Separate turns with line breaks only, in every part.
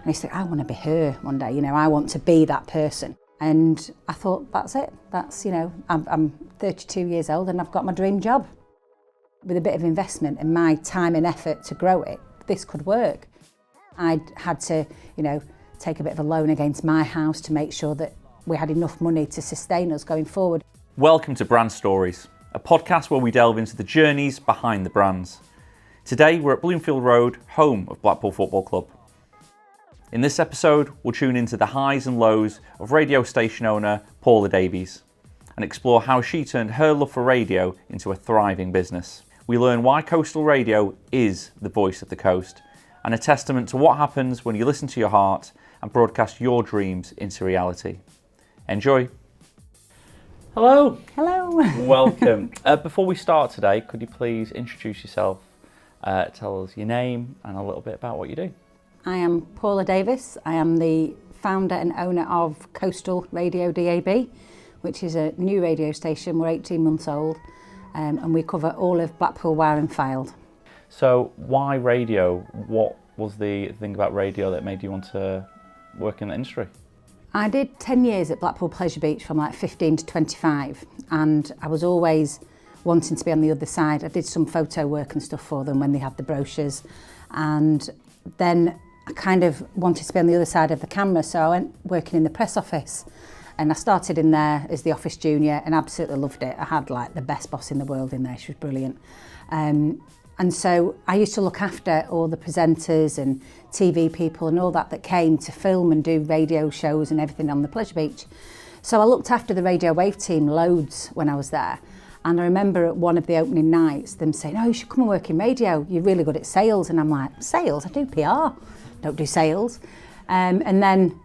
I used to think, I want to be her one day, I want to be that person. And I thought, that's it. That's, I'm 32 years old and I've got my dream job. With a bit of investment and my time and effort to grow it, this could work. I had to, take a bit of a loan against my house to make sure that we had enough money to sustain us going forward.
Welcome to Brand Stories, a podcast where we delve into the journeys behind the brands. Today we're at Bloomfield Road, home of Blackpool Football Club. In this episode, we'll tune into the highs and lows of radio station owner Paula Davies and explore how she turned her love for radio into a thriving business. We learn why coastal radio is the voice of the coast and a testament to what happens when you listen to your heart and broadcast your dreams into reality. Enjoy. Hello.
Hello.
Welcome. Before we start today, could you please introduce yourself, tell us your name and a little bit about what you do?
I am Paula Davies. I am the founder and owner of Coastal Radio DAB, which is a new radio station. We're 18 months old and we cover all of Blackpool, Wire and Fylde.
So why radio? What was the thing about radio that made you want to work in the industry?
I did 10 years at Blackpool Pleasure Beach from like 15 to 25 and I was always wanting to be on the other side. I did some photo work and stuff for them when they had the brochures, and then I kind of wanted to be on the other side of the camera, so I went working in the press office and I started in there as the office junior and absolutely loved it. I had like the best boss in the world in there, she was brilliant. And so I used to look after all the presenters and TV people and all that came to film and do radio shows and everything on the Pleasure Beach. So I looked after the Radio Wave team loads when I was there. And I remember at one of the opening nights them saying, oh, you should come and work in radio, you're really good at sales. And I'm like, sales? I do PR. Don't do sales. And then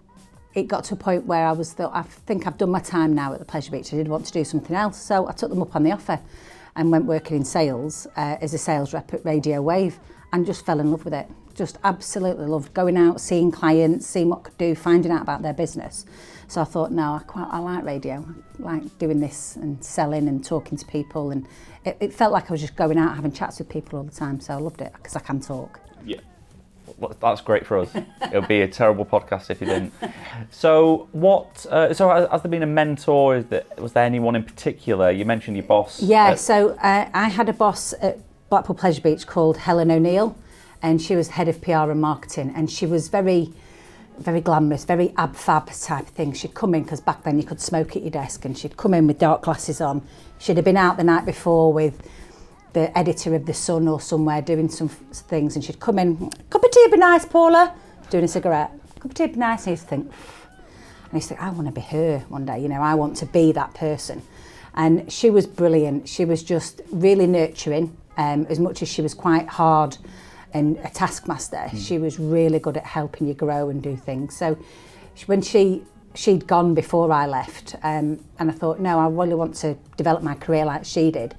it got to a point where I think I've done my time now at the Pleasure Beach. I did want to do something else, so I took them up on the offer and went working in sales as a sales rep at Radio Wave and just fell in love with it. Just absolutely loved going out, seeing clients, seeing what I could do, finding out about their business. So I thought, no, I like radio. I like doing this and selling and talking to people, and it felt like I was just going out having chats with people all the time, so I loved it because I can talk.
Yeah. Well, that's great for us. It would be a terrible podcast if you didn't. So has there been a mentor? Was there anyone in particular? You mentioned your boss.
Yeah, so I had a boss at Blackpool Pleasure Beach called Helen O'Neill, and she was head of PR and marketing, and she was very, very glamorous, very ab-fab type of thing. She'd come in, because back then you could smoke at your desk, and she'd come in with dark glasses on. She'd have been out the night before with the editor of The Sun or somewhere doing some things, and she'd come in, cup of tea would be nice, Paula, doing a cigarette, cup of tea would be nice, and I used to think, I want to be her one day, I want to be that person. And she was brilliant. She was just really nurturing, as much as she was quite hard and a taskmaster, she was really good at helping you grow and do things. So when she'd gone before I left, and I thought, no, I really want to develop my career like she did.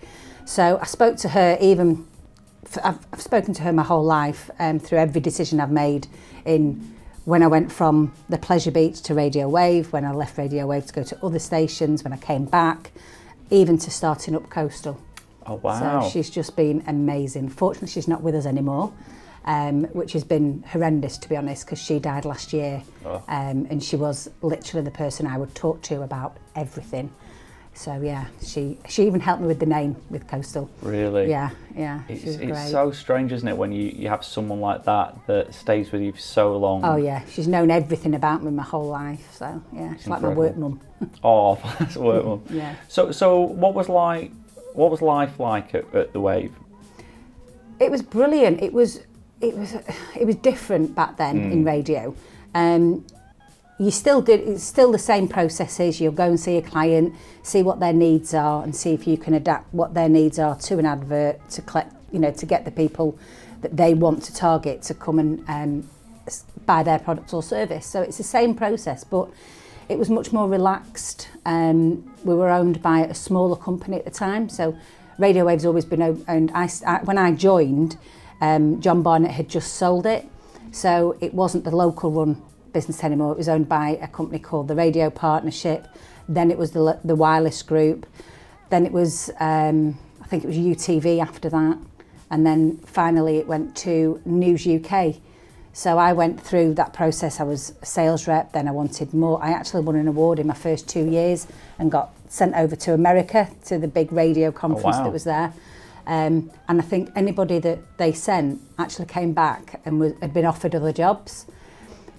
So I spoke to her I've spoken to her my whole life through every decision I've made when I went from the Pleasure Beach to Radio Wave, when I left Radio Wave to go to other stations, when I came back, even to starting up Coastal.
Oh, wow.
So she's just been amazing. Fortunately, she's not with us anymore, which has been horrendous, to be honest, because she died last year. Oh. And she was literally the person I would talk to about everything. So yeah, she even helped me with the name with Coastal.
Really?
Yeah.
It's so strange, isn't it, when you have someone like that stays with you for so long.
Oh yeah, she's known everything about me my whole life. So yeah, she's like my work mum.
Oh, that's a work mum.
Yeah.
So what was life like at the Wave?
It was brilliant. It was different back then in radio. It's still the same processes. You'll go and see a client, see what their needs are, and see if you can adapt what their needs are to an advert to collect, to get the people that they want to target to come and buy their product or service. So it's the same process, but it was much more relaxed. We were owned by a smaller company at the time, so Radio Wave's always been owned. When I joined, John Barnett had just sold it, so it wasn't the local run business anymore. It was owned by a company called the Radio Partnership. Then it was the Wireless Group. Then it was, I think it was UTV after that. And then finally it went to News UK. So I went through that process. I was a sales rep, then I wanted more. I actually won an award in my first 2 years and got sent over to America to the big radio conference that was there. And I think anybody that they sent actually came back and had been offered other jobs.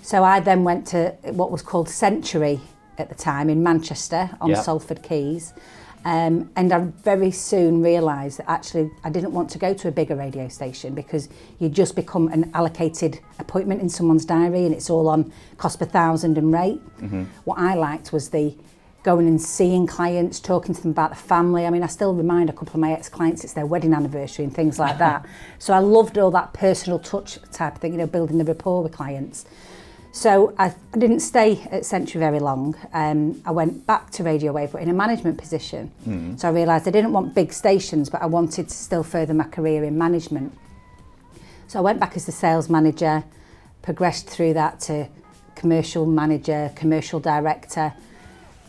So I then went to what was called Century at the time in Manchester on Salford Quays. And I very soon realised that actually I didn't want to go to a bigger radio station because you just become an allocated appointment in someone's diary and it's all on cost per thousand and rate. What I liked was the going and seeing clients, talking to them about the family. I mean, I still remind a couple of my ex-clients it's their wedding anniversary and things like that. So I loved all that personal touch type of thing, you know, building the rapport with clients. So I didn't stay at Century very long. I went back to Radio Wave, but in a management position. So I realised I didn't want big stations, but I wanted to still further my career in management. So I went back as the sales manager, progressed through that to commercial manager, commercial director.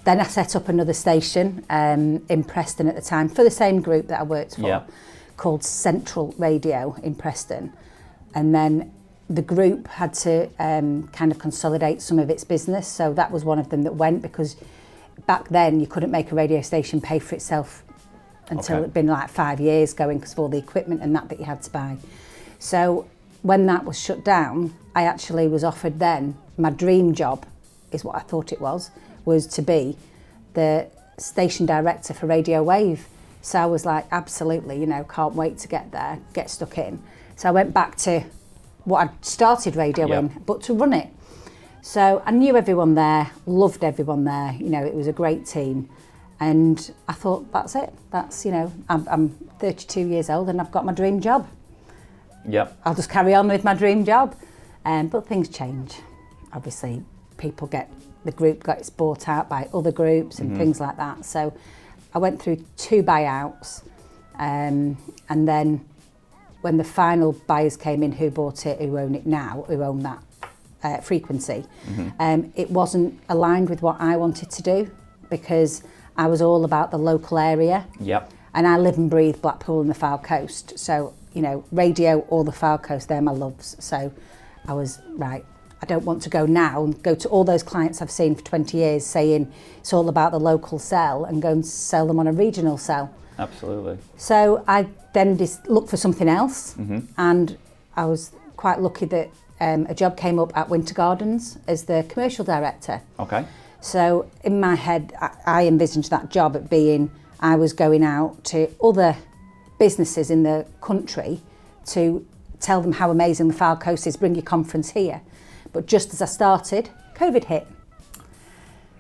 Then I set up another station in Preston at the time for the same group that I worked for, called Central Radio in Preston. And then the group had to kind of consolidate some of its business, so that was one of them that went, because back then you couldn't make a radio station pay for itself until it'd been like 5 years going because of all the equipment and that you had to buy. So when that was shut down, I actually was offered then, my dream job is what I thought it was to be the station director for Radio Wave. So I was like, absolutely, you know, can't wait to get there, get stuck in. So I went back to what I'd started radio in, but to run it. So I knew everyone there, loved everyone there, you know, it was a great team. And I thought, that's it. That's, you know, I'm 32 years old and I've got my dream job. I'll just carry on with my dream job. But things change. Obviously, the group gets bought out by other groups and things like that. So I went through 2 buyouts. And then when the final buyers came in who bought it, who own it now, who own that frequency, it wasn't aligned with what I wanted to do because I was all about the local area. And I live and breathe Blackpool and the Fylde Coast. So, you know, radio or the Fylde Coast, they're my loves. So I was, right, I don't want to go now and go to all those clients I've seen for 20 years saying it's all about the local sell and go and sell them on a regional sell.
Absolutely.
So I then just looked for something else, and I was quite lucky that a job came up at Winter Gardens as the commercial director. So in my head, I envisioned that job at being, I was going out to other businesses in the country to tell them how amazing the Fylde Coast is, bring your conference here. But just as I started, COVID hit.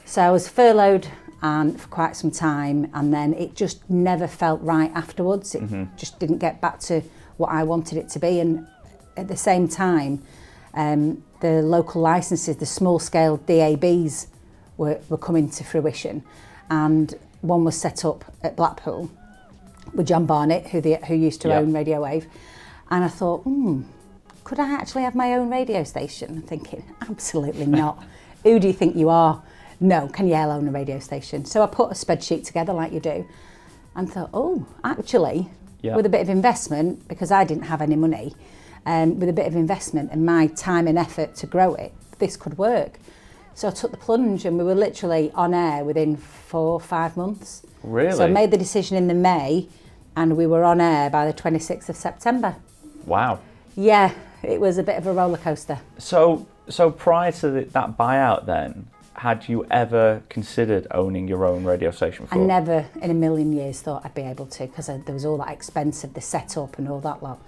So I was furloughed for quite some time, and then it just never felt right afterwards. It just didn't get back to what I wanted it to be. And at the same time, the local licenses, the small scale DABs were coming to fruition. And one was set up at Blackpool with John Barnett, who used to own Radio Wave. And I thought, could I actually have my own radio station? I'm thinking, absolutely not. Who do you think you are? No, can you own a radio station? So I put a spreadsheet together like you do and thought, actually, with a bit of investment, because I didn't have any money, with a bit of investment and my time and effort to grow it, this could work. So I took the plunge and we were literally on air within 4 or 5 months.
Really?
So I made the decision in the May and we were on air by the 26th of September.
Wow.
Yeah, it was a bit of a roller coaster.
So prior to that buyout then, had you ever considered owning your own radio station before?
I never in a million years thought I'd be able to, because there was all that expense of the setup and all that lot.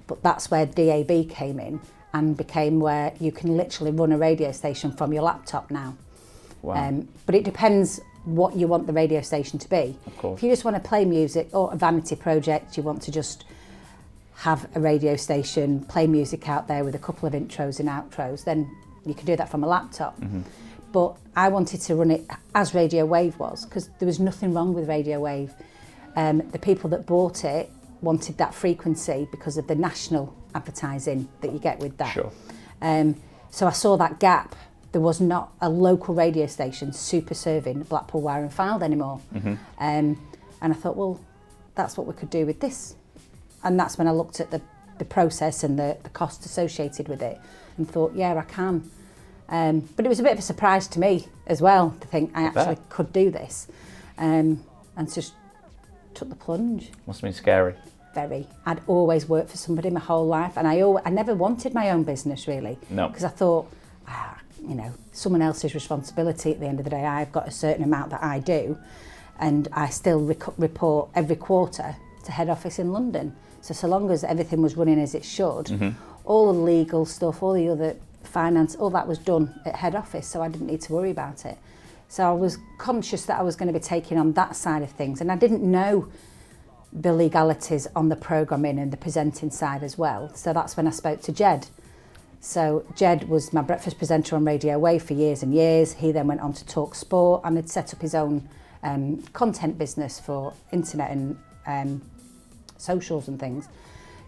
But that's where DAB came in and became where you can literally run a radio station from your laptop now.
Wow.
But it depends what you want the radio station to be.
Of course.
If you just want to play music or a vanity project, you want to just have a radio station, play music out there with a couple of intros and outros, then you can do that from a laptop. But I wanted to run it as Radio Wave was, because there was nothing wrong with Radio Wave. The people that bought it wanted that frequency because of the national advertising that you get with that.
Sure.
So I saw that gap. There was not a local radio station super serving Blackpool Wire and Fylde anymore. And I thought, well, that's what we could do with this. And that's when I looked at the the process and the cost associated with it, and thought, yeah, I can. But it was a bit of a surprise to me as well to think I actually could do this, and just took the plunge.
Must have been scary.
Very. I'd always worked for somebody my whole life, and I never wanted my own business really.
No.
Because I thought, someone else's responsibility at the end of the day. I've got a certain amount that I do, and I still report every quarter to head office in London. So long as everything was running as it should, all the legal stuff, all the other finance, all that was done at head office, so I didn't need to worry about it. So I was conscious that I was going to be taking on that side of things, and I didn't know the legalities on the programming and the presenting side as well. So that's when I spoke to Jed. So Jed was my breakfast presenter on Radio Wave for years and years. He then went on to Talk Sport and had set up his own content business for internet and socials and things.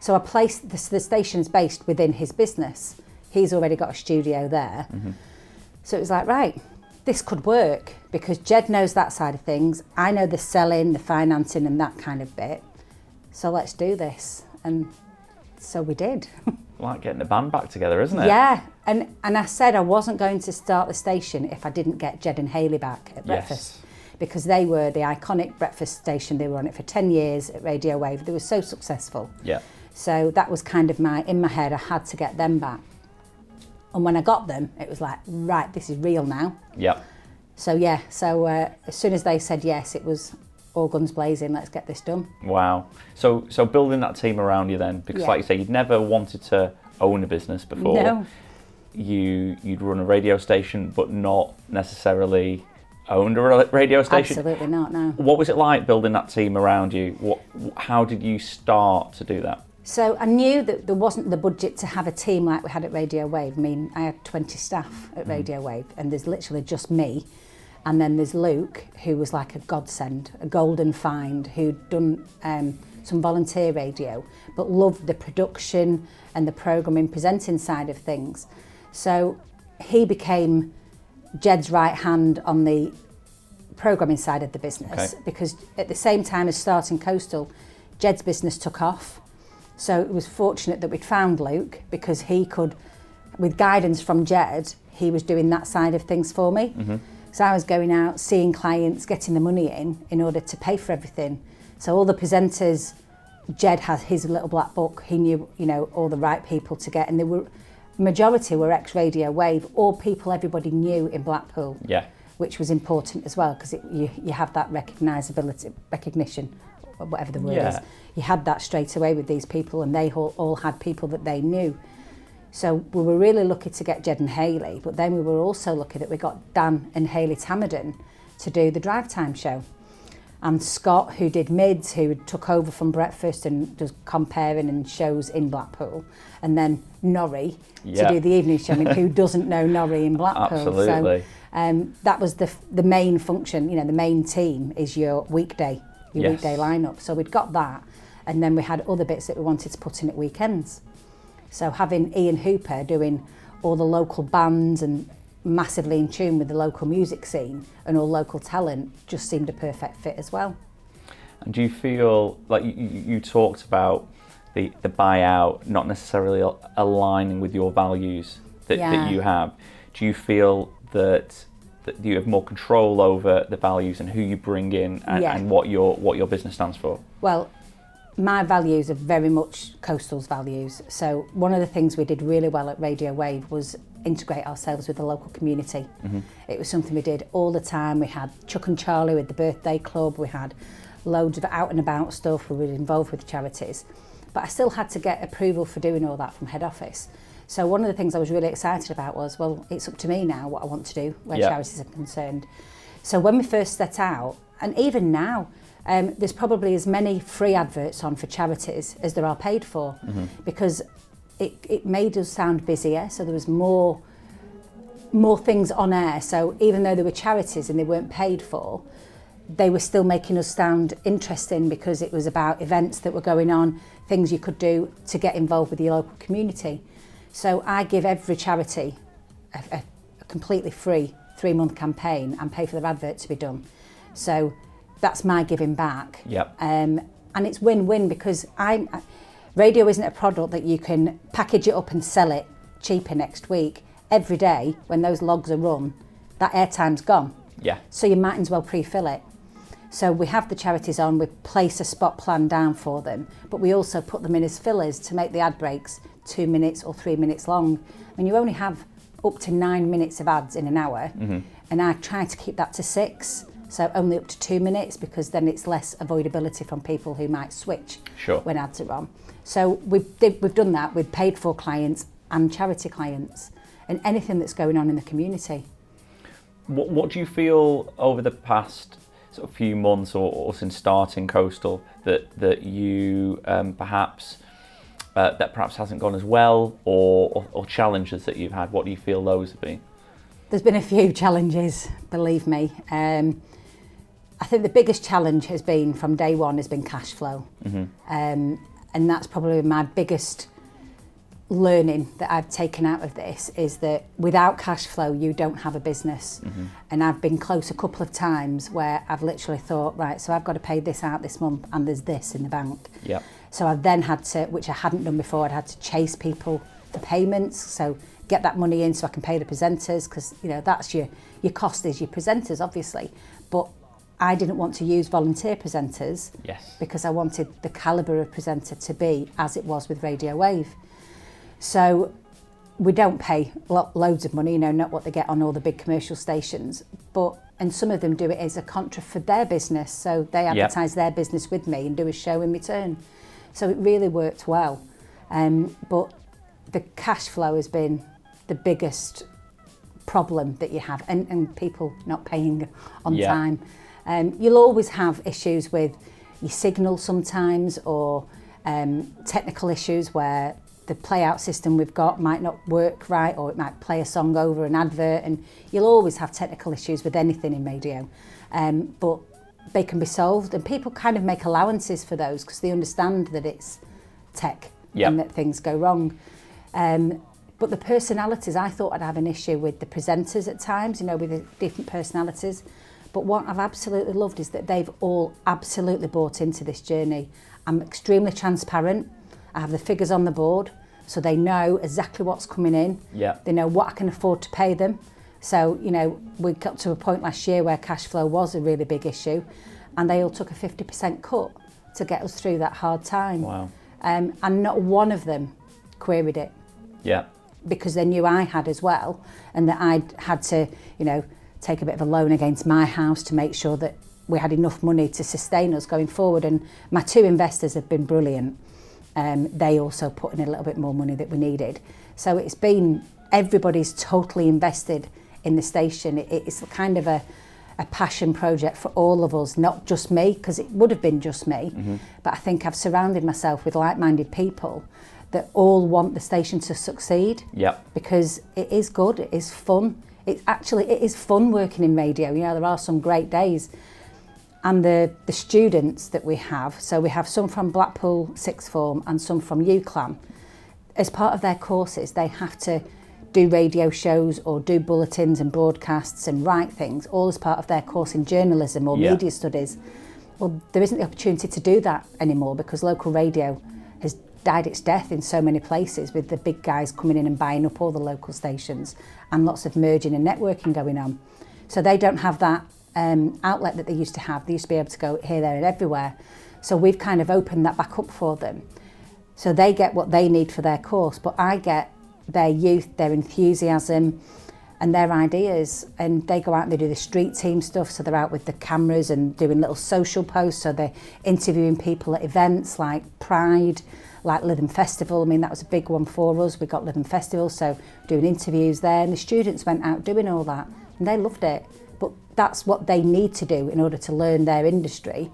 So I placed the station's based within his business. He's already got a studio there. So it was like, right, this could work, because Jed knows that side of things. I know the selling, the financing and that kind of bit. So let's do this. And so we did.
Like getting the band back together, isn't it?
Yeah. And I said I wasn't going to start the station if I didn't get Jed and Hayley back at breakfast. Because they were the iconic breakfast station. They were on it for 10 years at Radio Wave. They were so successful.
Yeah.
So that was kind of in my head, I had to get them back. And when I got them, it was like, right, this is real now.
Yep.
So as soon as they said yes, it was all guns blazing, let's get this done.
Wow. So building that team around you then, because like you say, you'd never wanted to own a business before.
No.
You'd run a radio station, but not necessarily owned a radio station.
Absolutely not, no.
What was it like building that team around you? How did you start to do that?
So I knew that there wasn't the budget to have a team like we had at Radio Wave. I mean, I had 20 staff at Radio Wave, and there's literally just me. And then there's Luke, who was like a godsend, a golden find, who'd done some volunteer radio, but loved the production and the programming, presenting side of things. So he became Jed's right hand on the programming side of the business, because at the same time as starting Coastal, Jed's business took off. So it was fortunate that we'd found Luke, because he could, with guidance from Jed, he was doing that side of things for me. So I was going out, seeing clients, getting the money in order to pay for everything. So all the presenters, Jed had his little black book. He knew, all the right people to get, and majority were ex-Radio Wave, or people everybody knew in Blackpool. Yeah. Which was important as well, because you have that recognition, or whatever the word is. You had that straight away with these people, and they all had people that they knew. So we were really lucky to get Jed and Hayley, but then we were also lucky that we got Dan and Hayley Tamerden to do the drive time show. And Scott, who did mids, who took over from breakfast and does comparing and shows in Blackpool. And then Norrie to do the evening show. I mean, who doesn't know Norrie in Blackpool?
Absolutely.
So that was the main function, the main team is your weekday lineup. So we'd got that. And then we had other bits that we wanted to put in at weekends. So having Ian Hooper doing all the local bands and massively in tune with the local music scene and all local talent just seemed a perfect fit as well.
And do you feel like you talked about the buyout not necessarily aligning with your values that you have? Do you feel that you have more control over the values and who you bring in and what your business stands for? Well,
my values are very much Coastal's values. So one of the things we did really well at Radio Wave was integrate ourselves with the local community. It was something we did all the time. We had Chuck and Charlie with the birthday club. We had loads of out and about stuff. We were involved with charities. But I still had to get approval for doing all that from head office. So one of the things I was really excited about was, well, it's up to me now what I want to do where charities are concerned. So when we first set out, and even now, there's probably as many free adverts on for charities as there are paid for, because it made us sound busier, so there was more things on air. So even though there were charities and they weren't paid for, they were still making us sound interesting, because it was about events that were going on, things you could do to get involved with your local community. So I give every charity a completely free 3-month campaign and pay for their advert to be done. So that's my giving back.
Yep.
And it's win-win, because Radio isn't a product that you can package it up and sell it cheaper next week. Every day when those logs are run, that airtime's gone.
Yeah.
So you might as well pre-fill it. So we have the charities on, we place a spot plan down for them, but we also put them in as fillers to make the ad breaks 2 minutes or 3 minutes long. And you only have up to 9 minutes of ads in an hour, and I try to keep that to 6, so only up to 2 minutes, because then it's less avoidability from people who might switch when ads are on. So we've done that with paid for clients and charity clients, and anything that's going on in the community.
What do you feel over the past sort of few months or since starting Coastal that you perhaps hasn't gone as well, or challenges that you've had? What do you feel those have been?
There's been a few challenges, believe me. I think the biggest challenge has been from day one has been cash flow. And that's probably my biggest learning that I've taken out of this, is that without cash flow you don't have a business. And I've been close a couple of times where I've literally thought, right, so I've got to pay this out this month and there's this in the bank. So I've then had to, which I hadn't done before, I'd had to chase people for payments, so get that money in so I can pay the presenters, because you know that's your cost is your presenters, obviously. But I didn't want to use volunteer presenters, because I wanted the calibre of presenter to be as it was with Radio Wave. So we don't pay loads of money, you know, not what they get on all the big commercial stations, and some of them do it as a contra for their business, so they advertise their business with me and do a show in return. So it really worked well. But the cash flow has been the biggest problem that you have, and people not paying on time. You'll always have issues with your signal sometimes, or technical issues where the play-out system we've got might not work right, or it might play a song over an advert, and you'll always have technical issues with anything in radio. But they can be solved, and people kind of make allowances for those because they understand that it's tech and that things go wrong. But the personalities, I thought I'd have an issue with the presenters at times, you know, with the different personalities. But what I've absolutely loved is that they've all absolutely bought into this journey. I'm extremely transparent. I have the figures on the board, so they know exactly what's coming in. They know what I can afford to pay them. So, you know, we got to a point last year where cash flow was a really big issue, and they all took a 50% cut to get us through that hard time.
Wow.
And not one of them queried it. Because they knew I had as well, and that I'd had to, you know, take a bit of a loan against my house to make sure that we had enough money to sustain us going forward. And my two investors have been brilliant. They also put in a little bit more money that we needed. So it's been, everybody's totally invested in the station. It's kind of a passion project for all of us, not just me, because it would have been just me. But I think I've surrounded myself with like-minded people that all want the station to succeed. Because it is good, it is fun. It is fun working in radio. You know, there are some great days. And the students that we have, so we have some from Blackpool sixth form and some from UCLan. As part of their courses, they have to do radio shows or do bulletins and broadcasts and write things, all as part of their course in journalism or media studies. Well, there isn't the opportunity to do that anymore because local radio has died its death in so many places, with the big guys coming in and buying up all the local stations and lots of merging and networking going on. So they don't have that outlet that they used to have. They used to be able to go here, there and everywhere. So we've kind of opened that back up for them. So they get what they need for their course, but I get their youth, their enthusiasm and their ideas, and they go out and they do the street team stuff, so they're out with the cameras and doing little social posts, so they're interviewing people at events like Pride, like Lytham Festival. I mean, that was a big one for us. We got Lytham Festival, so doing interviews there, and the students went out doing all that and they loved it. But that's what they need to do in order to learn their industry.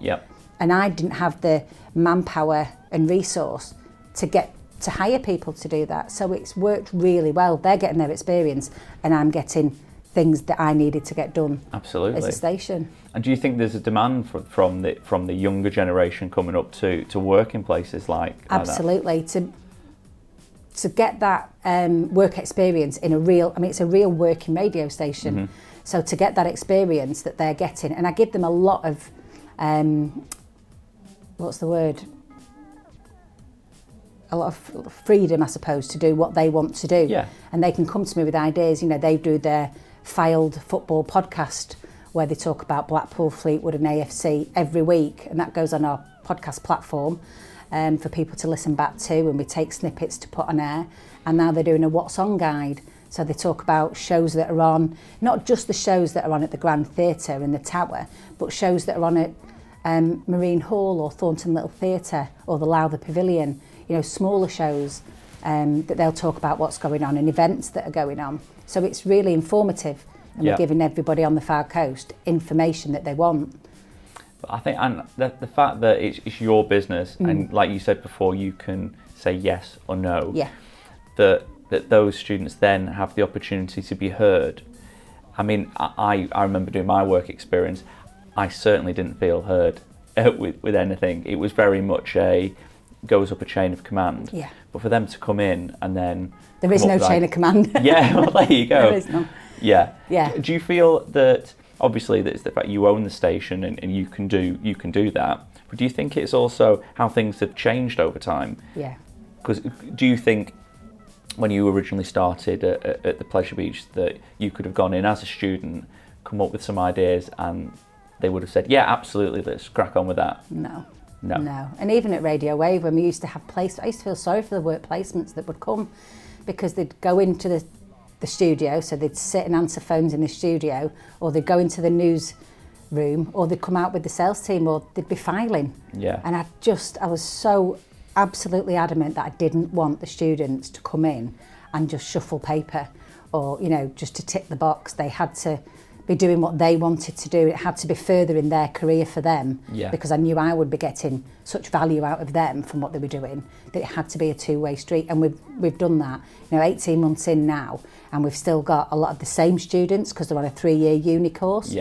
And I didn't have the manpower and resource to hire people to do that. So it's worked really well. They're getting their experience and I'm getting things that I needed to get done.
Absolutely.
As a station.
And do you think there's a demand from the younger generation coming up to work in places like
Absolutely. That? To get that work experience in a real, I mean, it's a real working radio station. So to get that experience that they're getting, and I give them a lot of, what's the word? a lot of freedom, I suppose, to do what they want to do.
Yeah.
And they can come to me with ideas. You know, they do their Filed Football podcast where they talk about Blackpool, Fleetwood and AFC every week, and that goes on our podcast platform for people to listen back to, and we take snippets to put on air. And now they're doing a What's On guide, so they talk about shows that are on, not just the shows that are on at the Grand Theatre in the Tower, but shows that are on at Marine Hall or Thornton Little Theatre or the Lowther Pavilion, you know, smaller shows that they'll talk about what's going on and events that are going on. So it's really informative, and we're giving everybody on the Fylde Coast information that they want.
But I think, and the fact that it's your business, and like you said before, you can say yes or no.
Yeah.
That those students then have the opportunity to be heard. I mean, I remember doing my work experience. I certainly didn't feel heard with anything. It was very much goes up a chain of command.
Yeah.
But for them to come in and then
there is no chain of command.
Yeah, well, there you go.
There is none.
Yeah.
Yeah.
Do you feel that obviously that's the fact you own the station and you can do that, but do you think it's also how things have changed over time?
Yeah.
Because do you think when you originally started at the Pleasure Beach that you could have gone in as a student, come up with some ideas, and they would have said, yeah, absolutely, let's crack on with that?
No. And even at Radio Wave, when we used to have I used to feel sorry for the work placements that would come, because they'd go into the studio, so they'd sit and answer phones in the studio, or they'd go into the news room, or they'd come out with the sales team, or they'd be filing.
Yeah.
And I was so absolutely adamant that I didn't want the students to come in and just shuffle paper, or, you know, just to tick the box. They had to be doing what they wanted to do. It had to be further in their career for them, because I knew I would be getting such value out of them from what they were doing, that it had to be a two-way street. And we've done that, you know, 18 months in now, and we've still got a lot of the same students because they're on a 3-year uni course,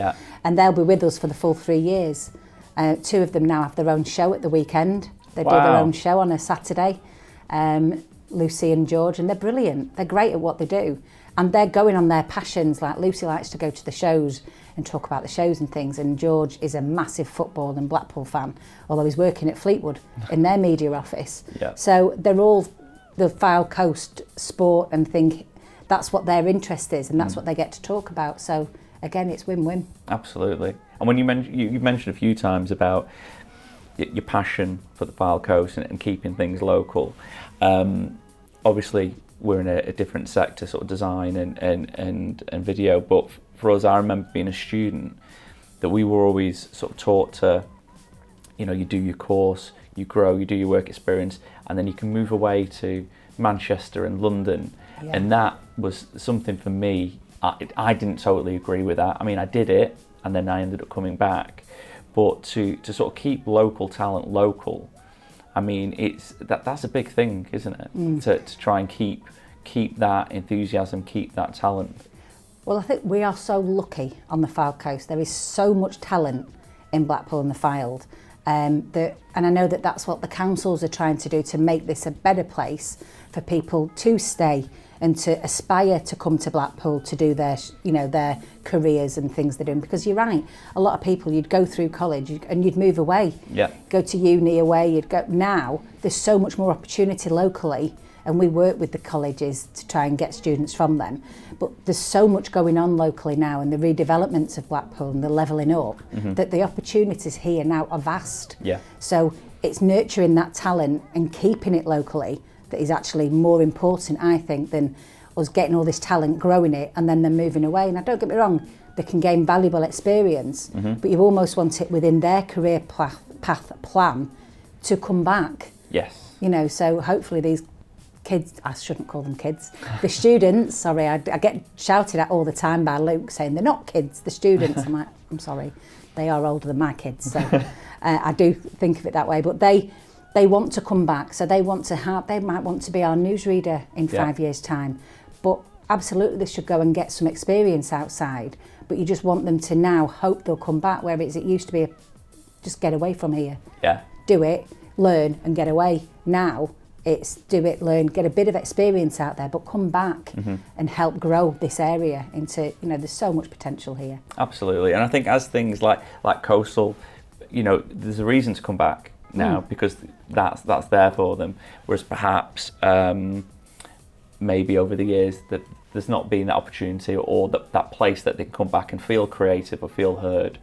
and they'll be with us for the full 3 years. 2 of them now have their own show at the weekend. They do their own show on a Saturday, Lucy and George, and they're brilliant. They're great at what they do. And they're going on their passions. Like Lucy likes to go to the shows and talk about the shows and things. And George is a massive football and Blackpool fan, although he's working at Fleetwood in their media office.
Yeah.
So they're all the Fylde Coast sport and think that's what their interest is, and that's what they get to talk about. So again, it's win-win.
Absolutely. And when you mentioned a few times about your passion for the Fylde Coast and keeping things local, obviously we're in a different sector, sort of design and video, but for us, I remember being a student that we were always sort of taught to, you know, you do your course, you grow, you do your work experience, and then you can move away to Manchester and London. And that was something for me, I didn't totally agree with that. I mean, I did it and then I ended up coming back, but to sort of keep local talent local, I mean, that's a big thing, isn't it? To try and keep that enthusiasm, keep that talent.
Well, I think we are so lucky on the Fylde Coast. There is so much talent in Blackpool and the Fylde, and I know that that's what the councils are trying to do, to make this a better place for people to stay and to aspire to come to Blackpool to do their careers and things they're doing. Because you're right, a lot of people, you'd go through college and you'd move away, go to uni away, now there's so much more opportunity locally, and we work with the colleges to try and get students from them. But there's so much going on locally now, and the redevelopments of Blackpool and the levelling up, that the opportunities here now are vast. So it's nurturing that talent and keeping it locally that is actually more important, I think, than us getting all this talent, growing it, and then them moving away. And don't get me wrong, they can gain valuable experience, but you almost want it within their career path plan to come back.
Yes.
You know, so hopefully these kids, I shouldn't call them kids, the students, sorry, I get shouted at all the time by Luke saying they're not kids, the students. I'm like, I'm sorry, they are older than my kids, so I do think of it that way. But they want to come back, so they might want to be our newsreader in 5 years' time. But absolutely, they should go and get some experience outside. But you just want them to now hope they'll come back, whereas it used to be just get away from here. Do it, learn, and get away. Now it's do it, learn, get a bit of experience out there, but come back and help grow this area into, there's so much potential here.
Absolutely. And I think as things like coastal, there's a reason to come back. now because that's there for them. Whereas perhaps maybe over the years that there's not been that opportunity or that place that they can come back and feel creative or feel heard.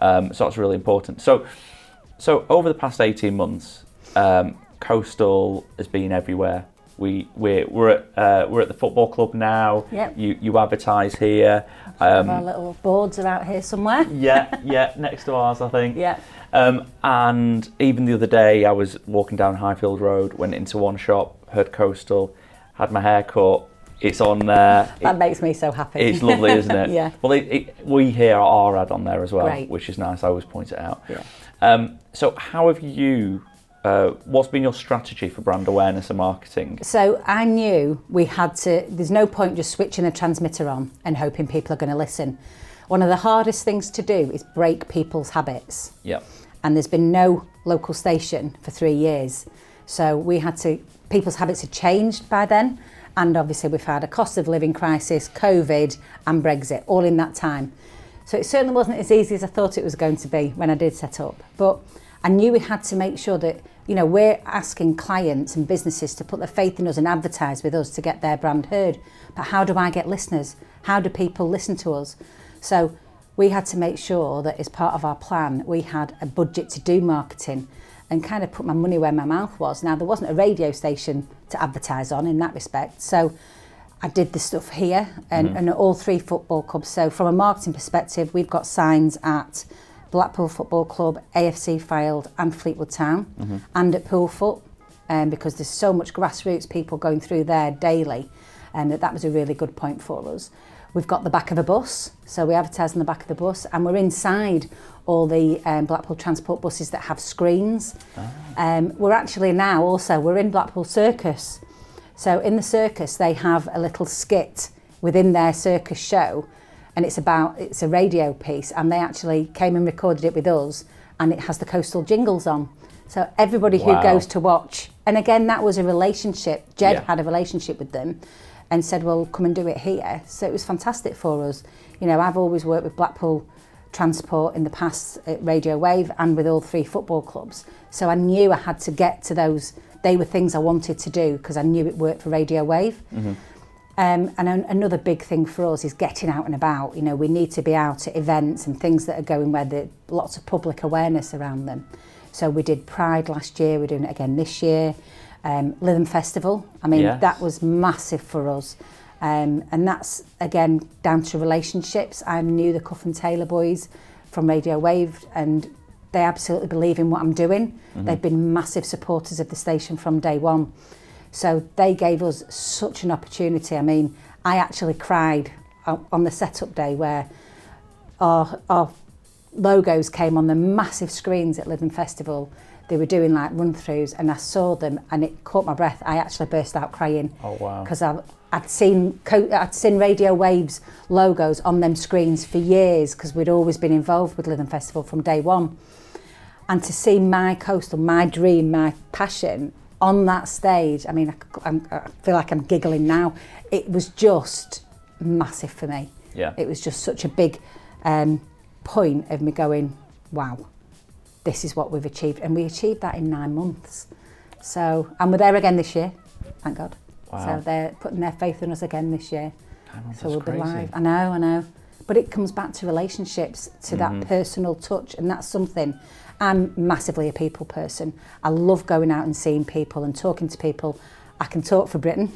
So that's really important. So over the past 18 months, Coastal has been everywhere. We're at the football club now.
Yep.
You advertise here.
Our little boards are out here somewhere.
yeah, next to ours, I think.
Yeah.
And even the other day, I was walking down Highfield Road, went into one shop, heard Coastal, had my hair cut. It's on there.
That makes me so happy.
It's lovely, isn't it?
Yeah.
Well, we hear our ad on there as well,
Great.
which is nice. I always point it out.
Yeah.
So how have you, what's been your strategy for brand awareness and marketing?
So I knew we had to, there's no point just switching a transmitter on and hoping people are going to listen. One of the hardest things to do is break people's habits.
Yeah.
And there's been no local station for 3 years. So people's habits had changed by then. And obviously we've had a cost of living crisis, COVID and Brexit, all in that time. So it certainly wasn't as easy as I thought it was going to be when I did set up. But I knew we had to make sure that, we're asking clients and businesses to put their faith in us and advertise with us to get their brand heard. But how do I get listeners? How do people listen to us? So we had to make sure that as part of our plan, we had a budget to do marketing and kind of put my money where my mouth was. Now, there wasn't a radio station to advertise on in that respect. So I did the stuff here and at all 3 football clubs. So from a marketing perspective, we've got signs at Blackpool Football Club, AFC Fylde and Fleetwood Town and at Poolfoot because there's so much grassroots people going through there daily and that was a really good point for us. We've got the back of a bus, so we advertise on the back of the bus and we're inside all the Blackpool transport buses that have screens. We're actually now also, we're in Blackpool Circus. So in the circus, they have a little skit within their circus show and it's a radio piece and they actually came and recorded it with us and it has the Coastal jingles on. So everybody who goes to watch, and again, that was a relationship. Jed had a relationship with them and said, well, come and do it here. So it was fantastic for us. I've always worked with Blackpool Transport in the past at Radio Wave and with all 3 football clubs. So I knew I had to get to those. They were things I wanted to do because I knew it worked for Radio Wave. And another big thing for us is getting out and about. We need to be out at events and things that are going where there's lots of public awareness around them. So we did Pride last year, we're doing it again this year. Lytham Festival, that was massive for us. And that's, again, down to relationships. I knew the Cuff and Taylor boys from Radio Wave and they absolutely believe in what I'm doing. They've been massive supporters of the station from day one. So they gave us such an opportunity. I actually cried on the setup day where our logos came on the massive screens at Lytham Festival. They were doing like run-throughs and I saw them and it caught my breath. I actually burst out crying.
Oh, wow.
Because I'd seen Radio Waves logos on them screens for years because we'd always been involved with Lytham Festival from day one. And to see my Coastal, my dream, my passion on that stage, I feel like I'm giggling now. It was just massive for me.
Yeah.
It was just such a big point of me going, wow, this is what we've achieved. And we achieved that in 9 months. So, and we're there again this year, thank God.
Wow.
So they're putting their faith in us again this year. So we'll
crazy.
be live. I know. But it comes back to relationships, to that personal touch, and that's something. I'm massively a people person. I love going out and seeing people and talking to people. I can talk for Britain,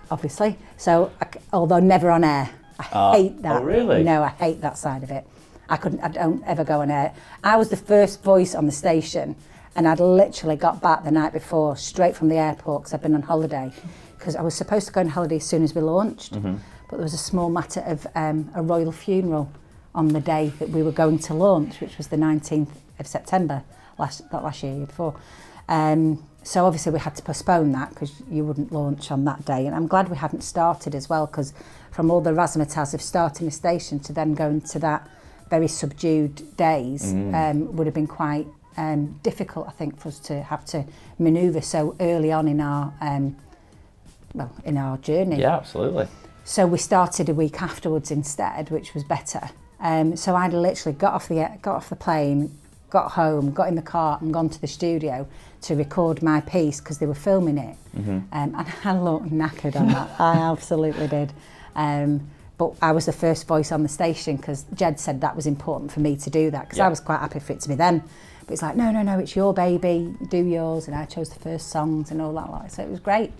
obviously. So, although never on air. I hate that.
Oh, really?
No, I hate that side of it. I don't ever go on air. I was the first voice on the station and I'd literally got back the night before, straight from the airport because I'd been on holiday. Because I was supposed to go on holiday as soon as we launched, but there was a small matter of a royal funeral on the day that we were going to launch, which was the 19th of September, not last year, year before. So obviously we had to postpone that because you wouldn't launch on that day. And I'm glad we hadn't started as well, because from all the razzmatazz of starting a station to then going to that very subdued days would have been quite difficult, I think, for us to have to manoeuvre so early on in our in our journey.
Yeah, absolutely.
So we started a week afterwards instead, which was better. So I'd literally got off the plane, got home, got in the car and gone to the studio to record my piece because they were filming it. And I looked knackered on that. I absolutely did. But I was the first voice on the station because Jed said that was important for me to do that because I was quite happy for it to be them. But it's like, no, it's your baby, do yours. And I chose the first songs and all that. So it was great.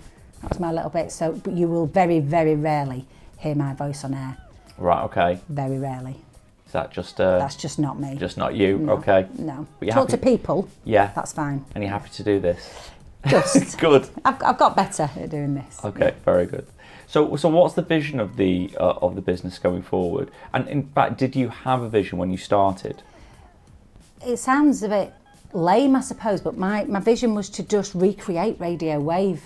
That was my little bit. So, but you will very, very rarely hear my voice on air.
Right, okay.
Very rarely.
Is that just...
That's just not me.
Just not you?
No,
okay.
No.
But
Talk to people.
Yeah.
That's fine.
And you're happy to do this?
Just.
Good.
I've got better at doing this.
Okay, very good. So what's the vision of the business going forward? And in fact, did you have a vision when you started?
It sounds a bit lame, I suppose, but my vision was to just recreate Radio Wave,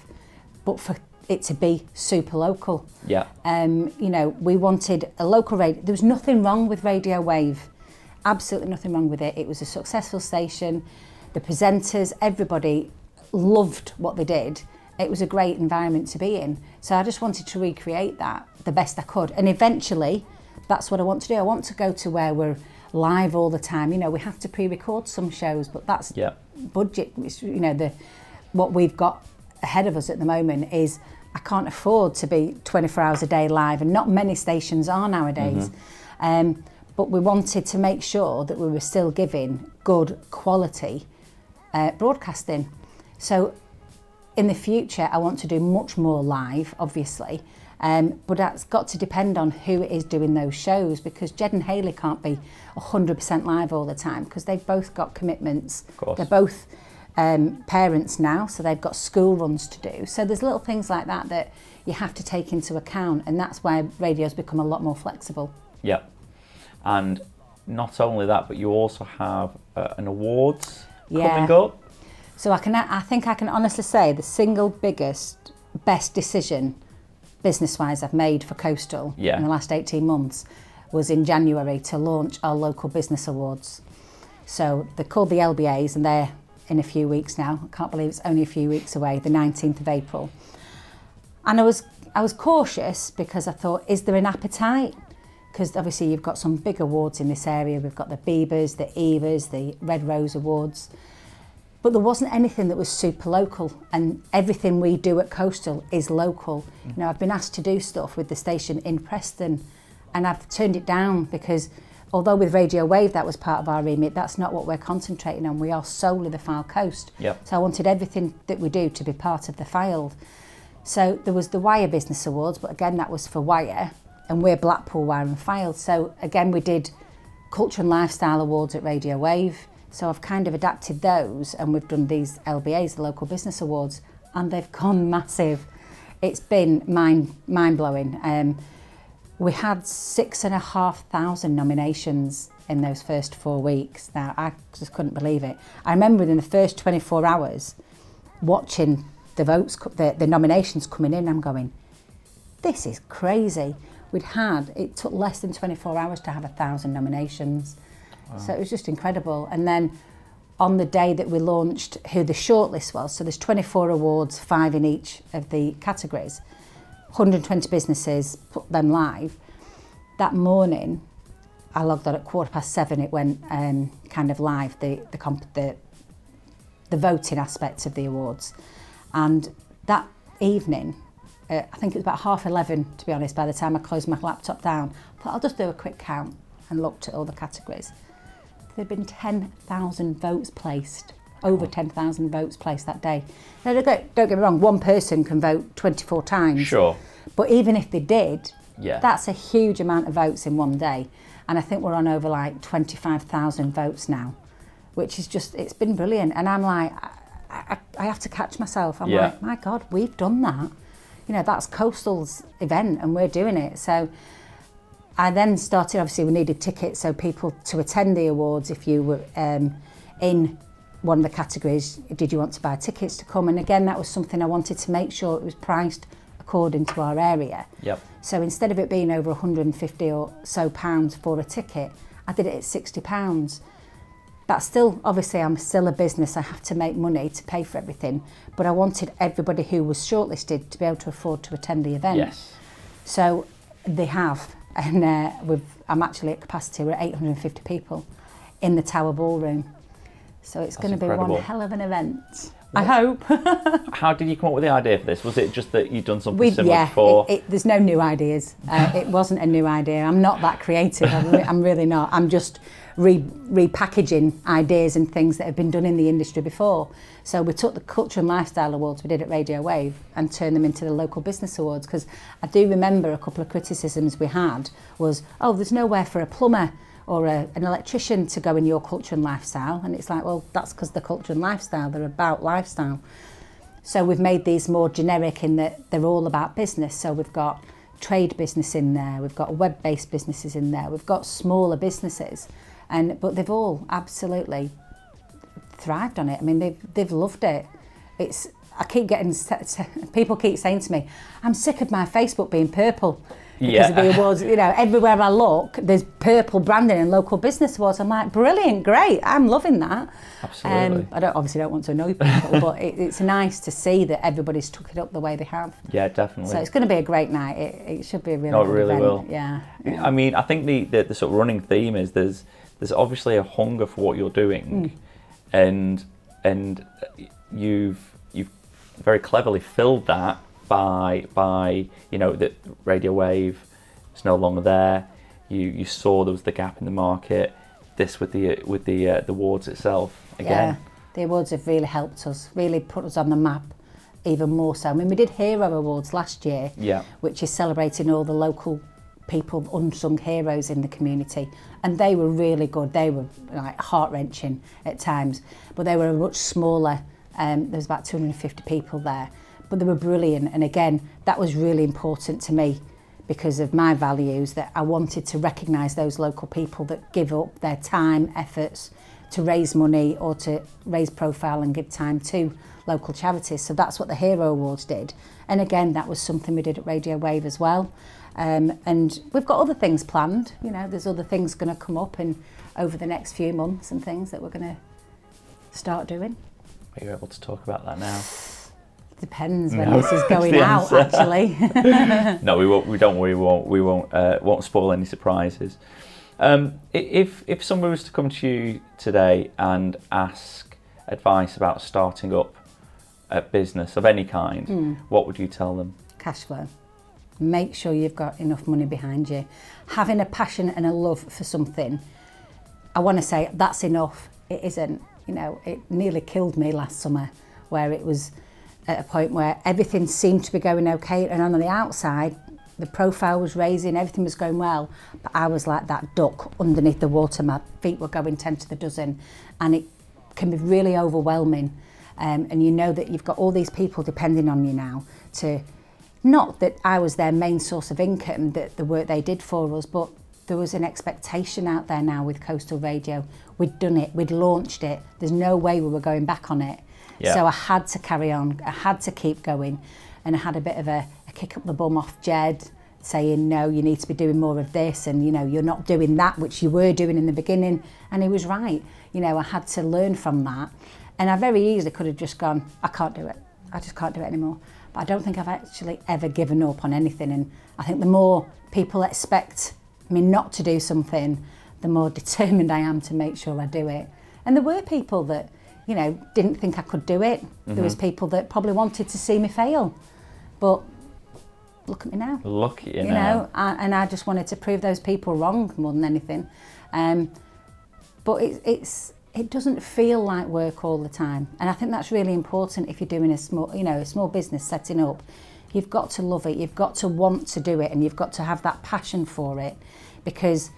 but for it to be super local.
Yeah.
You know, we wanted a local radio. There was nothing wrong with Radio Wave. Absolutely nothing wrong with it. It was a successful station. The presenters, everybody loved what they did. It was a great environment to be in. So I just wanted to recreate that the best I could. And eventually, that's what I want to do. I want to go to where we're live all the time. You know, we have to pre-record some shows, but that's budget. You know, what we've got ahead of us at the moment is I can't afford to be 24 hours a day live, and not many stations are nowadays. But we wanted to make sure that we were still giving good quality broadcasting. So in the future, I want to do much more live, obviously, but that's got to depend on who is doing those shows, because Jed and Hayley can't be 100% live all the time because they've both got commitments.
Of course.
They're both parents now, so they've got school runs to do. So there's little things like that you have to take into account, and that's why radio's become a lot more flexible.
Yeah. And not only that, but you also have an awards coming up.
So I think I can honestly say the single best decision business-wise I've made for Coastal in the last 18 months was in January to launch our local business awards. So they're called the LBAs, and they're in a few weeks now. I can't believe it's only a few weeks away, the 19th of April. And I was cautious because I thought, is there an appetite? Because obviously you've got some big awards in this area. We've got the Biebers, the Evas, the Red Rose Awards. But there wasn't anything that was super local, and everything we do at Coastal is local. You know, I've been asked to do stuff with the station in Preston, and I've turned it down because although with Radio Wave that was part of our remit, that's not what we're concentrating on. We are solely the Fylde Coast.
Yep.
So I wanted everything that we do to be part of the Fylde. So there was the Wire Business Awards, but again that was for Wire, and we're Blackpool, Wire and Fylde. So again we did Culture and Lifestyle Awards at Radio Wave. So I've kind of adapted those, and we've done these LBAs, the Local Business Awards, and they've gone massive. It's been mind-blowing. We had 6,500 nominations in those first 4 weeks. Now, I just couldn't believe it. I remember within the first 24 hours watching the votes, the nominations coming in, I'm going, this is crazy. It took less than 24 hours to have 1,000 nominations. Wow. So it was just incredible. And then on the day that we launched who the shortlist was, so there's 24 awards, 5 in each of the categories, 120 businesses put them live. That morning, I logged on at 7:15, it went kind of live, the voting aspects of the awards. And that evening, I think it was about 11:30, to be honest, by the time I closed my laptop down, I thought I'll just do a quick count and looked at all the categories. There'd been 10,000 votes placed, over 10,000 votes placed that day. Now, don't get me wrong, one person can vote 24 times.
Sure.
But even if they did,
yeah,
that's a huge amount of votes in one day. And I think we're on over like 25,000 votes now, which is just, it's been brilliant. And I'm like, I have to catch myself. I'm like, my God, we've done that. You know, that's Coastal's event and we're doing it. So I then started, obviously we needed tickets, so people to attend the awards, if you were in one of the categories, did you want to buy tickets to come? And again, that was something I wanted to make sure it was priced according to our area.
Yep.
So instead of it being over 150 or so pounds for a ticket, I did it at £60. That's still, obviously I'm still a business, I have to make money to pay for everything, but I wanted everybody who was shortlisted to be able to afford to attend the event.
Yes.
So they have. And I'm actually at capacity, we're at 850 people in the Tower Ballroom. So it's
That's
going to be
incredible.
one hell of an event. I hope.
How did you come up with the idea for this? Was it just that you'd done something similar before?
There's no new ideas. It wasn't a new idea. I'm not that creative. I'm really not. I'm just repackaging ideas and things that have been done in the industry before. So we took the Culture and Lifestyle Awards we did at Radio Wave and turned them into the Local Business Awards, because I do remember a couple of criticisms we had was, oh, there's nowhere for a plumber or an electrician to go in your culture and lifestyle. And it's like, well, that's because the culture and lifestyle, they're about lifestyle. So we've made these more generic in that they're all about business. So we've got trade business in there, we've got web-based businesses in there, we've got smaller businesses, but they've all absolutely thrived on it. I mean, they've loved it. I keep getting, people keep saying to me, I'm sick of my Facebook being purple. Because of the awards, everywhere I look, there's purple branding and Local Business Awards. I'm like, brilliant, great, I'm loving that.
Absolutely.
I obviously don't want to annoy people, but it's nice to see that everybody's took it up the way they have.
Yeah, definitely.
So it's going to be a great night. It should be a really
good
event.
It really will.
Yeah.
I mean, I think the sort of running theme is there's obviously a hunger for what you're doing, and you've very cleverly filled that by that Radio Wave is no longer there. You saw there was the gap in the market. This with the awards itself again.
Yeah, the awards have really helped us, really put us on the map even more so. I mean, we did Hero Awards last year, which is celebrating all the local people, unsung heroes in the community, and they were really good. They were like heart-wrenching at times, but they were a much smaller. There was about 250 people there. But they were brilliant, and again, that was really important to me because of my values, that I wanted to recognise those local people that give up their time, efforts to raise money or to raise profile and give time to local charities. So that's what the Hero Awards did. And again, that was something we did at Radio Wave as well. And we've got other things planned. There's other things going to come up over the next few months and things that we're going to start doing.
Are you able to talk about that now?
Depends when this is going out, actually.
No, we won't. Don't worry. We won't spoil any surprises. If someone was to come to you today and ask advice about starting up a business of any kind, what would you tell them? Cash flow.
Make sure you've got enough money behind you. Having a passion and a love for something, I want to say that's enough. It isn't. It nearly killed me last summer, where it was at a point where everything seemed to be going okay, and on the outside the profile was raising, everything was going well, but I was like that duck underneath the water. My feet were going 10 to the dozen, and it can be really overwhelming, and that you've got all these people depending on you now, to not that I was their main source of income, that the work they did for us, but there was an expectation out there now with Coastal Radio. We'd done it, we'd launched it, there's no way we were going back on it. Yeah. So I had to carry on, I had to keep going, and I had a bit of a kick up the bum off Jed, saying, no, you need to be doing more of this, and you're not doing that, which you were doing in the beginning. And he was right. I had to learn from that. And I very easily could have just gone, I can't do it. I just can't do it anymore. But I don't think I've actually ever given up on anything. And I think the more people expect me not to do something, the more determined I am to make sure I do it. And there were people that, didn't think I could do it. Mm-hmm. There was people that probably wanted to see me fail. But look at me now.
Look at you now.
And I just wanted to prove those people wrong more than anything. But it doesn't feel like work all the time. And I think that's really important if you're doing a small business setting up. You've got to love it, you've got to want to do it, and you've got to have that passion for it, because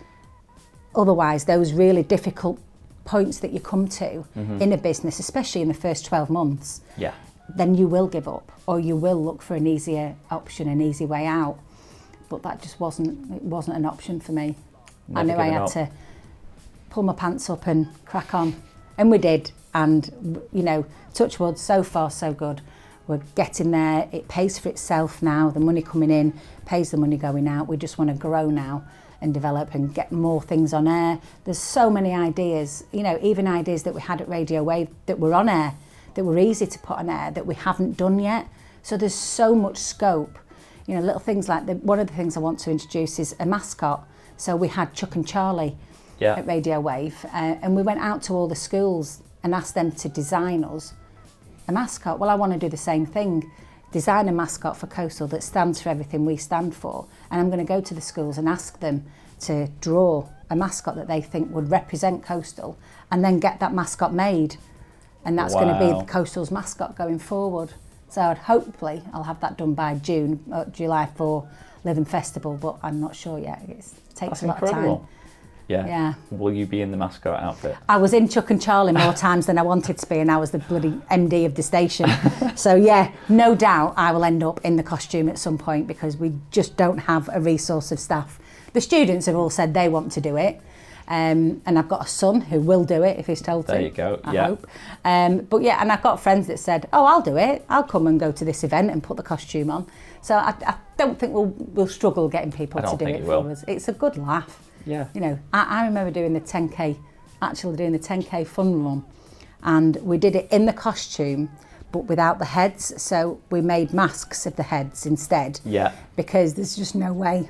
otherwise those really difficult points that you come to in a business, especially in the first 12 months, then you will give up, or you will look for an easier option, an easy way out. But that just wasn't an option for me. I knew I had to pull my pants up and crack on. And we did. And, touch wood, so far so good. We're getting there. It pays for itself now. The money coming in pays the money going out. We just want to grow now and develop and get more things on air. There's so many ideas, even ideas that we had at Radio Wave that were on air, that were easy to put on air, that we haven't done yet. So there's so much scope. Little things like one of the things I want to introduce is a mascot. So we had Chuck and Charlie at Radio Wave, and we went out to all the schools and asked them to design us a mascot. Well, I want to do the same thing. Design a mascot for Coastal that stands for everything we stand for. And I'm going to go to the schools and ask them to draw a mascot that they think would represent Coastal and then get that mascot made. And that's going to be the Coastal's mascot going forward. So hopefully I'll have that done by July for Living Festival, but I'm not sure yet. It takes a lot of time.
Yeah. Will you be in the mascot outfit?
I was in Chuck and Charlie more times than I wanted to be, and I was the bloody MD of the station. So yeah, no doubt I will end up in the costume at some point because we just don't have a resource of staff. The students have all said they want to do it. And I've got a son who will do it if he's told to.
There you go,
I hope. But yeah, and I've got friends that said, oh, I'll do it. I'll come and go to this event and put the costume on. So I don't think we'll struggle getting people to do it for us. It's a good laugh.
Yeah.
You know, I remember doing the 10K fun run, and we did it in the costume, but without the heads. So we made masks of the heads instead.
Yeah.
Because there's just no way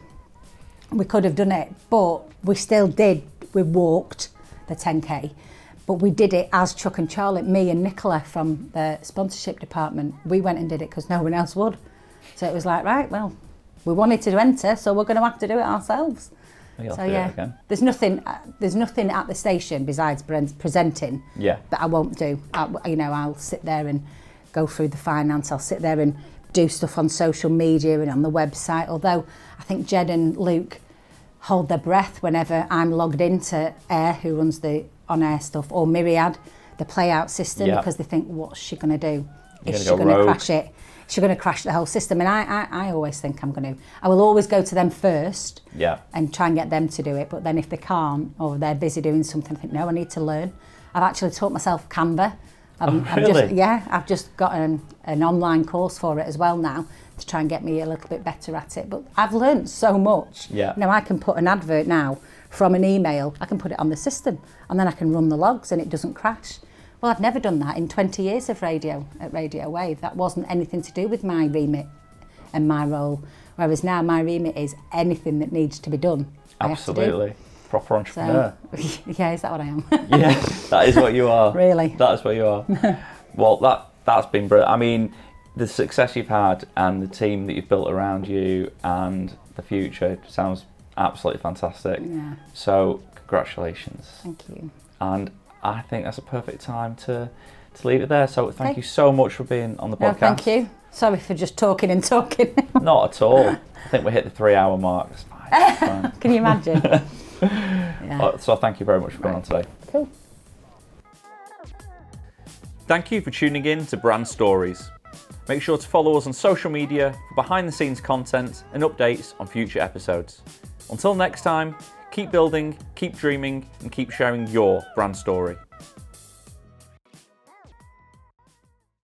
we could have done it, but we still did. We walked the 10K, but we did it as Chuck and Charlie, me and Nicola from the sponsorship department. We went and did it because no one else would. So it was like, right, well, we wanted to enter, so we're going to have to do it ourselves. So yeah, there's nothing at the station besides presenting that I won't do. I'll sit there and go through the finance. I'll sit there and do stuff on social media and on the website. Although I think Jed and Luke hold their breath whenever I'm logged into Air, who runs the on-air stuff, or Myriad, the play-out system, because they think, what's she going to do? Is she going to crash it? Is she going to crash the whole system? And I always think I will always go to them first and try and get them to do it. But then if they can't, or they're busy doing something, I think, no, I need to learn. I've actually taught myself Canva. I've just got an online course for it as well now to try and get me a little bit better at it. But I've learned so much. Now I can put an advert now from an email, I can put it on the system, and then I can run the logs and it doesn't crash. Well, I've never done that in 20 years of radio at Radio Wave. That wasn't anything to do with my remit and my role. Whereas now my remit is anything that needs to be done.
Absolutely. Proper entrepreneur.
So, yeah, is that what I am?
Yeah, that is what you are.
Really?
That is what you are. Well, that's been brilliant. I mean, the success you've had and the team that you've built around you and the future sounds absolutely fantastic.
Yeah.
So, congratulations.
Thank you.
And I think that's a perfect time to leave it there. So thank you so much for being on the podcast.
No, thank you. Sorry for just talking and talking.
Not at all. I think we hit the 3-hour mark. It's fine. It's fine.
Can you imagine?
So thank you very much for being on today.
Cool.
Thank you for tuning in to Brand Stories. Make sure to follow us on social media for behind the scenes content and updates on future episodes. Until next time, keep building, keep dreaming, and keep sharing your brand story.